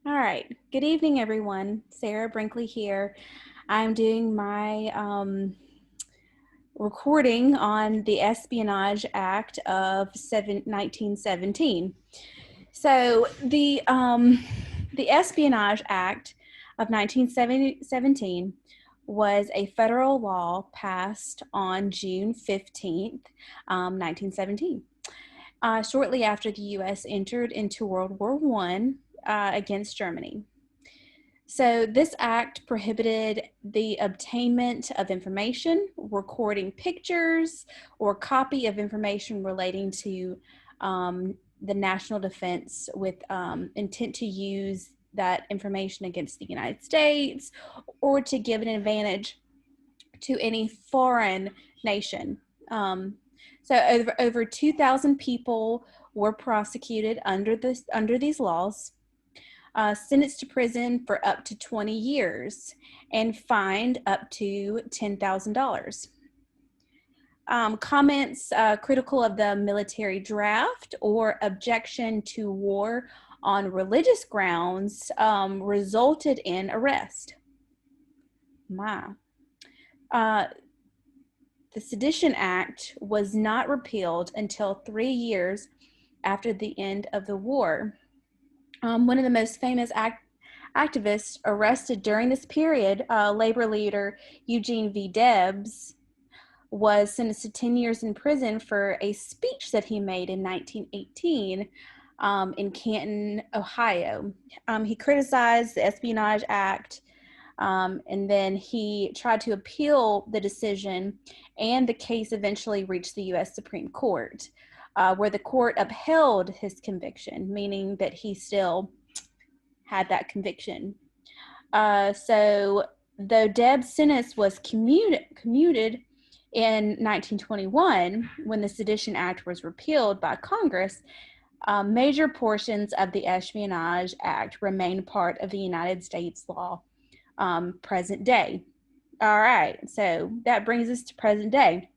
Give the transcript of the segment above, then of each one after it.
All right. Good evening, everyone. Sarah Brinkley here. I'm doing my recording on the Espionage Act of 1917. So the Espionage Act of 1917 was a federal law passed on June 15th, 1917. Shortly after the U.S. entered into World War I against Germany. So, this act prohibited the obtainment of information, recording pictures, or copy of information relating to the national defense with intent to use that information against the United States or to give an advantage to any foreign nation. So, over 2,000 people were prosecuted under these laws, sentenced to prison for up to 20 years, and fined up to $10,000. Comments critical of the military draft or objection to war on religious grounds resulted in arrest. The Sedition Act was not repealed until 3 years after the end of the war. One of the most famous activists arrested during this period, labor leader Eugene V. Debs, was sentenced to 10 years in prison for a speech that he made in 1918 in Canton, Ohio. He criticized the Espionage Act, and then he tried to appeal the decision, and the case eventually reached the U.S. Supreme Court, where the court upheld his conviction, meaning that he still had that conviction. So though Deb's sentence was commuted in 1921, when the Sedition Act was repealed by Congress, major portions of the Espionage Act remain part of the United States law present day. All right, so that brings us to present day.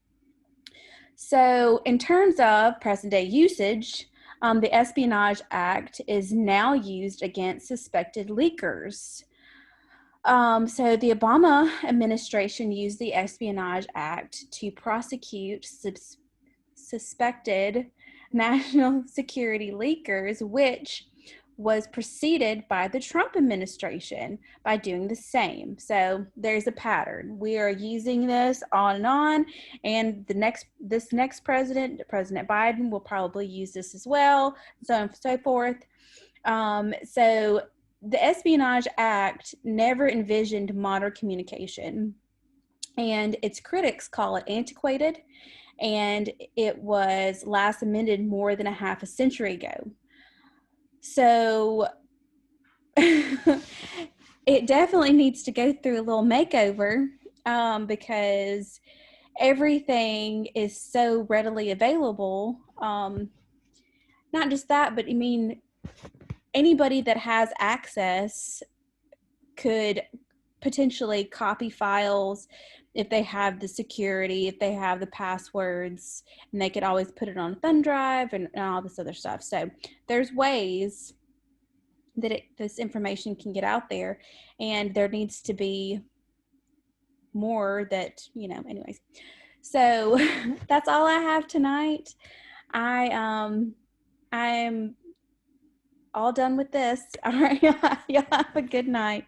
So in terms of present day usage, the Espionage Act is now used against suspected leakers. So the Obama administration used the Espionage Act to prosecute suspected national security leakers, which was preceded by the Trump administration by doing the same. So there's a pattern. We are using this on, and this next president, President Biden, will probably use this as well, so on and so forth. So the Espionage Act never envisioned modern communication, and its critics call it antiquated, and it was last amended more than a half a century ago. So it definitely needs to go through a little makeover, because everything is so readily available. Not just that, but I mean, anybody that has access could potentially copy files if they have the security, if they have the passwords, and they could always put it on a thumb drive and all this other stuff. So there's ways that this information can get out there, and there needs to be more that, anyways. So that's all I have tonight. I'm all done with this. All right. Y'all have a good night.